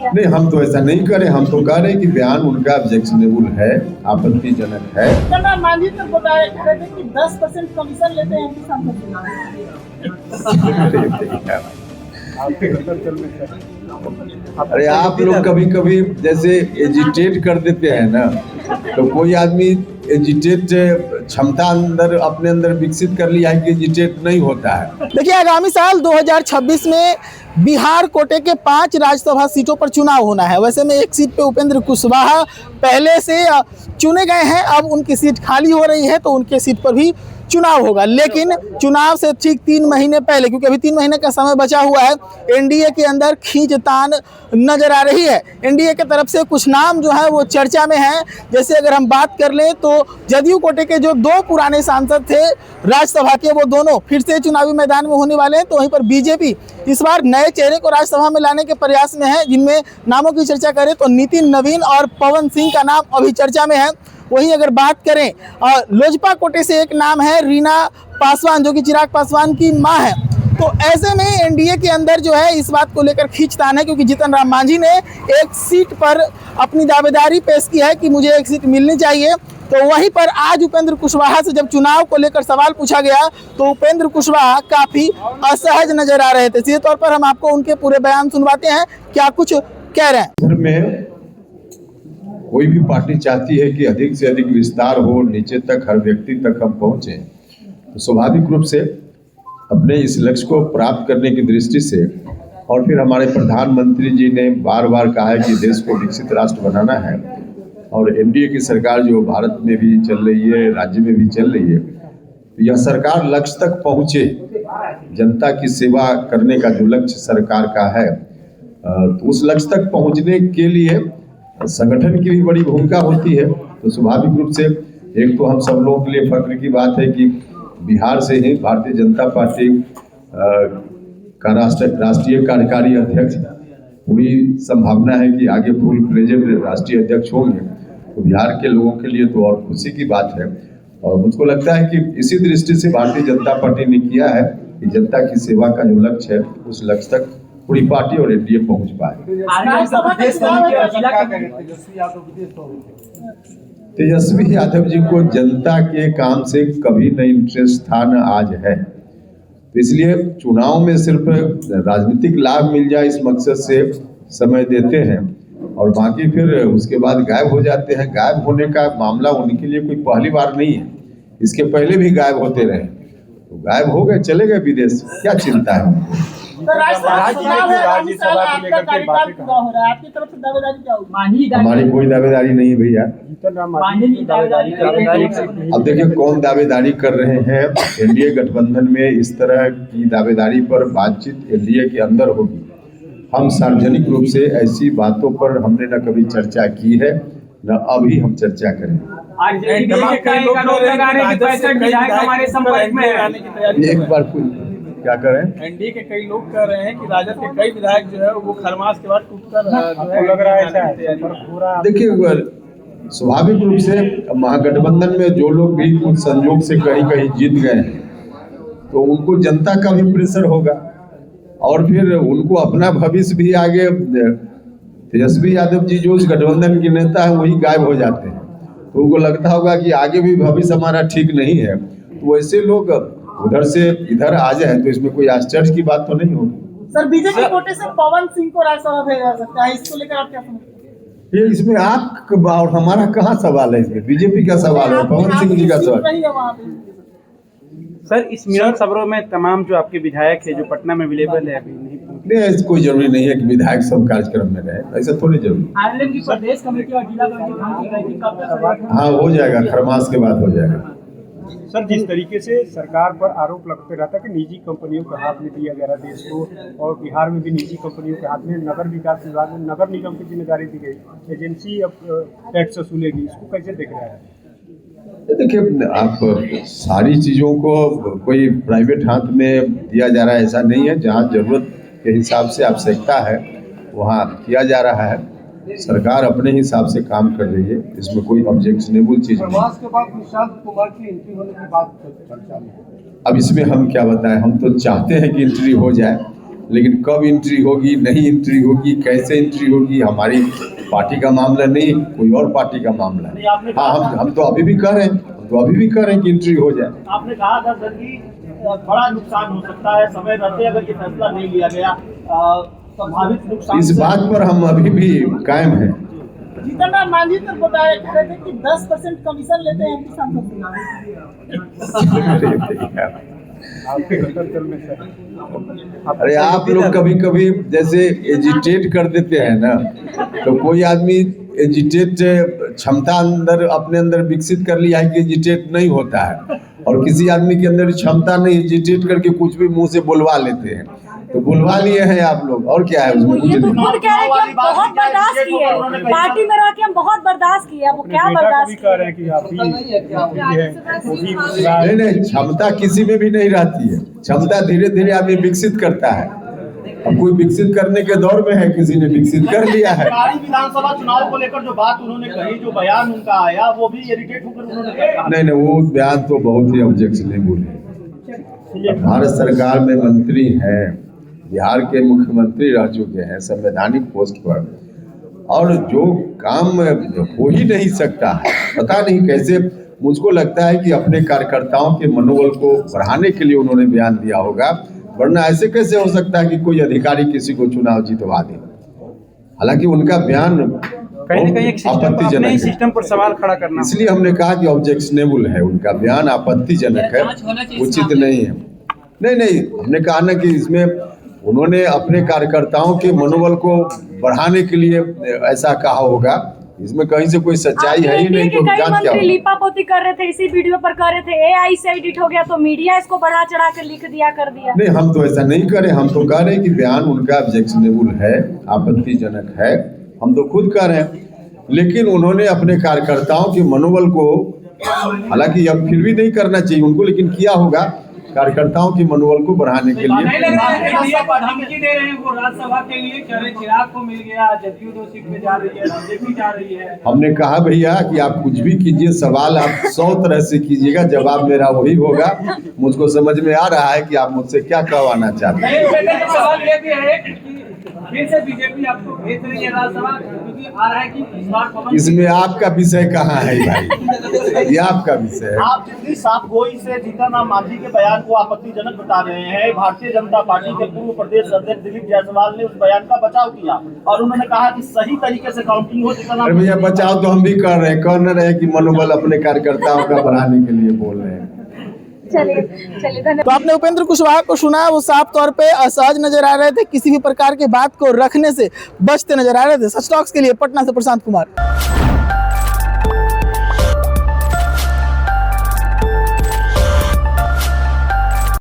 नहीं, हम तो ऐसा नहीं करें। हम तो कह रहे हैं कि बयान उनका ऑब्जेक्शनेबल है, आपत्तिजनक है। चंद्रा मांझी तो बताया थे कि 10% कमीशन लेते हैं एमपी अरे आप लोग कभी कभी जैसे एजिटेट कर देते हैं ना, तो कोई आदमी एजिटेट क्षमता अंदर अपने अंदर विकसित कर लिया है कि एजिटेट नहीं होता है। देखिए, आगामी साल 2026 में बिहार कोटे के 5 राज्यसभा सीटों पर चुनाव होना है। वैसे में एक सीट पे उपेंद्र कुशवाहा पहले से चुने गए हैं, अब उनकी सीट खाली हो रही है तो उनके सीट पर भी चुनाव होगा। लेकिन चुनाव से ठीक 3 महीने पहले, क्योंकि अभी 3 महीने का समय बचा हुआ है, एनडीए के अंदर खींचतान नजर आ रही है। एनडीए के तरफ से कुछ नाम जो है वो चर्चा में हैं। जैसे अगर हम बात कर लें तो जदयू कोटे के जो 2 पुराने सांसद थे राज्यसभा के, वो दोनों फिर से चुनावी मैदान में होने वाले हैं। तो वहीं पर बीजेपी इस बार नए चेहरे को राज्यसभा में लाने के प्रयास में है, जिनमें नामों की चर्चा करें तो नितिन नवीन और पवन सिंह का नाम अभी चर्चा में है। वहीं अगर बात करें लोजपा कोटे से एक नाम है रीना पासवान, जो कि चिराग पासवान की मां है। तो ऐसे में एनडीए के अंदर जो है इस बात को लेकर खींचतान है, क्योंकि जीतन राम मांझी ने एक सीट पर अपनी दावेदारी पेश की है कि मुझे एक सीट मिलनी चाहिए। तो वहीं पर आज उपेंद्र कुशवाहा से जब चुनाव को लेकर सवाल पूछा गया तो उपेंद्र कुशवाहा काफी असहज नजर आ रहे थे। सीधे तौर पर हम आपको उनके पूरे बयान सुनवाते हैं, क्या कुछ कह रहे हैं। में कोई भी पार्टी चाहती है कि अधिक से अधिक विस्तार हो, नीचे तक हर व्यक्ति तक हम पहुंचे, तो स्वाभाविक रूप से अपने इस लक्ष्य को प्राप्त करने की दृष्टि से, और फिर हमारे प्रधानमंत्री जी ने बार बार कहा है कि देश को विकसित राष्ट्र बनाना है, और एनडीए की सरकार जो भारत में भी चल रही है, राज्य में भी चल रही है, यह सरकार लक्ष्य तक पहुंचे, जनता की सेवा करने का जो लक्ष्य सरकार का है, तो उस लक्ष्य तक पहुंचने के लिए संगठन की भी बड़ी भूमिका होती है। तो स्वाभाविक रूप से एक तो हम सब लोगों के लिए फख्र की बात है कि बिहार से ही भारतीय जनता पार्टी का राष्ट्रीय कार्यकारी अध्यक्ष, पूरी संभावना है कि आगे फुल फ्लेजेड राष्ट्रीय अध्यक्ष होंगे। तो बिहार के लोगों के लिए तो और खुशी की बात है, और मुझको लगता है कि इसी दृष्टि से भारतीय जनता पार्टी ने किया है कि जनता की सेवा का जो लक्ष्य है उस लक्ष्य तक पूरी पार्टी और एनडीए पहुंच पाए। तेजस्वी यादव जी को जनता के काम से कभी न इंटरेस्ट था, न आज है। तो इसलिए चुनाव में सिर्फ राजनीतिक लाभ मिल जाए इस मकसद से समय देते हैं, और बाकी फिर उसके बाद गायब हो जाते हैं। गायब होने का मामला उनके लिए कोई पहली बार नहीं है, इसके पहले भी गायब होते रहे। तो गायब हो गए, चले गए विदेश, क्या चिंता है उनको। हमारी कोई दावेदारी नहीं है भैया। अब देखिए कौन दावेदारी कर रहे हैं। एनडीए गठबंधन में इस तरह की दावेदारी पर बातचीत एनडीए के अंदर होगी। हम सार्वजनिक रूप से ऐसी बातों पर हमने न कभी चर्चा की है, न अभी हम चर्चा करें। एक बार क्या करें, एनडीए के कई लोग कह रहे हैं कि राजद के कई विधायक जो है वो खरमास के बाद टूटकर लग रहा है ऐसा। देखिए स्वाभाविक रूप से महागठबंधन में जो लोग भी कुछ संयोग से कहीं कहीं जीत गए हैं, तो उनको जनता का भी प्रेशर होगा, और फिर उनको अपना भविष्य भी आगे। तेजस्वी यादव जी जो उस गठबंधन के नेता है वही गायब हो जाते हैं, तो उनको लगता होगा कि आगे भी भविष्य हमारा ठीक नहीं है। तो ऐसे लोग उधर से इधर आ जाए तो इसमें कोई आश्चर्य की बात तो नहीं होगी। सर, बीजेपी कोटे से पवन सिंह को राज्यसभा भेजा जा सकता है, इसको लेकर आप क्या समझते हैं? ये इसमें आप और हमारा कहाँ सवाल है, इसमें बीजेपी का सवाल है, पवन सिंह जी का सवाल। सर, इस मिलन समारोह में तमाम जो आपके विधायक है जो पटना में अवेलेबल है अभी नहीं, कोई जरूरी नहीं है कि विधायक सब कार्यक्रम में रहे, ऐसा थोड़ी जरूरी। प्रदेश कमेटी और जिला कमेटी, हाँ हो जाएगा, खरमास के बाद हो जाएगा। सर, जिस तरीके से सरकार पर आरोप लगते रहता कि निजी कंपनियों के हाथ में दिया गया देश को, और बिहार में भी निजी कंपनियों के हाथ में नगर विकास विभाग में नगर निगम की जिम्मेदारी दी गई, एजेंसी अब टैक्स वसूलेगी, इसको कैसे देख रहा है? देखिए आप सारी चीज़ों को कोई प्राइवेट हाथ में दिया जा रहा है ऐसा नहीं है। जहाँ जरूरत के हिसाब से आवश्यकता है वहाँ किया जा रहा है। सरकार अपने हिसाब से काम कर रही है, इसमें कोई ऑब्जेक्शनेबल चीज नहीं। के बाद निशांत कुमार की एंट्री होने की बात चर्चा में। अब इसमें हम क्या बताएं, हम तो चाहते हैं कि एंट्री हो जाए, लेकिन कब एंट्री होगी, नहीं एंट्री होगी, कैसे एंट्री होगी, हमारी पार्टी का मामला नहीं, कोई और पार्टी का मामला है। हाँ, हम तो अभी भी कर रहे हैं, कि एंट्री हो जाए। आपने कहा था सर कि बड़ा नुकसान हो सकता है समय रहते अगर ये फैसला नहीं लिया गया, संभावित नुकसान। इस बात पर हम अभी भी कायम हैं। जीतन राम मांझी तो बताया कह रहे थे कि 10% कमीशन लेते हैं किसानों से। आपके घटनास्थल में सर अरे आप लोग कभी कभी जैसे एजिटेट कर देते हैं ना, तो कोई आदमी एजिटेट क्षमता अपने अंदर विकसित कर लिया है कि एजिटेट नहीं होता है, और किसी आदमी के अंदर क्षमता नहीं, एजिटेट करके कुछ भी मुंह से बुलवा लेते हैं। तो बुलवा लिए हैं आप लोग, और क्या है उसमें? कुछ ये तो नहीं। खुद कह रहे हैं कि हम बहुत बर्दाश्त किए, पार्टी में रह के हम बहुत बर्दाश्त किए, अब वो क्या बर्दाश्त कह रहे हैं कि आप ही नहीं, क्षमता किसी में भी नहीं रहती है। क्षमता धीरे धीरे आदमी विकसित करता है। अब कोई विकसित करने के दौर में है, किसी ने विकसित कर लिया है। विधानसभा चुनाव को लेकर जो बात उन्होंने कही, जो बयान उनका आया, वो भी इरिटेट होकर उन्होंने कहा। नहीं, वो बयान तो बहुत ही ऑब्जेक्शनेबल है। भारत सरकार में मंत्री हैं, बिहार के मुख्यमंत्री रह चुके हैं संवैधानिक पोस्ट पर, और जो काम हो ही नहीं सकता है, पता नहीं कैसे। मुझको लगता है कि अपने कार्यकर्ताओं के मनोबल को बढ़ाने के लिए उन्होंने बयान दिया होगा, वरना ऐसे कैसे हो सकता है कि कोई अधिकारी किसी को चुनाव जितवा दे। हालांकि उनका बयान कहीं न कहीं आपत्तिजनक है, सिस्टम पर सवाल खड़ा करना, इसलिए हमने कहा कि ऑब्जेक्शनेबल है, उनका बयान आपत्तिजनक है, उचित नहीं है। नहीं, हमने कहा ना कि इसमें उन्होंने अपने कार्यकर्ताओं के मनोबल को बढ़ाने के लिए ऐसा कहा होगा, इसमें कहीं से कोई सच्चाई है ही नहीं। तो कई जांच क्या मंत्री होगी? लीपापोती कर रहे थे, इसी वीडियो पर कर रहे थे, AI से एडिट हो गया तो मीडिया इसको बढ़ा चढ़ा कर लिख दिया, कर दिया। नहीं, हम तो ऐसा नहीं करें। हम तो कह रहे हैं कि बयान उनका ऑब्जेक्शनेबल है, आपत्तिजनक है, हम तो खुद कह रहे हैं। लेकिन उन्होंने अपने कार्यकर्ताओं के मनोबल को, हालांकि अब फिर भी नहीं करना चाहिए उनको, लेकिन किया होगा कार्यकर्ताओं के मनोबल को बढ़ाने के लिए। धमकी दे रहे हैं वो राज्यसभा के लिए, कह रहे चिराग को मिल गया, जदयू 2 सीट में जा रही है, बीजेपी जा रही है। हमने कहा भैया कि आप कुछ भी कीजिए, सवाल आप 100 तरह से कीजिएगा, जवाब मेरा वही होगा। मुझको समझ में आ रहा है कि आप मुझसे क्या कहवाना चाहते हैं। सवाल ये भी है कि फिर से बीजेपी आपको भेज रही है राज्यसभा, क्योंकि आ रहा है कि इस बार पवन इसमें आपका विषय कहाँ है भाई? ये आपका विषय है। आप जितनी साफ गोई से जीतन राम मांझी के बयान को आपत्तिजनक बता रहे हैं, भारतीय जनता पार्टी के पूर्व प्रदेश अध्यक्ष दिलीप जायसवाल ने उस बयान का बचाव किया और उन्होंने कहा कि सही तरीके से काउंटिंग हो। जीतन अरे भैया, बचाव तो हम भी कर रहे हैं, कह न रहे कि मनोबल अपने कार्यकर्ताओं का बढ़ाने के लिए बोल रहे हैं। चलिए धन्यवाद। तो आपने उपेंद्र कुशवाहा को सुना, वो साफ तौर पे असहज नजर आ रहे थे, किसी भी प्रकार के बात को रखने से बचते नजर आ रहे थे। सच टॉक्स के लिए पटना से प्रशांत कुमार।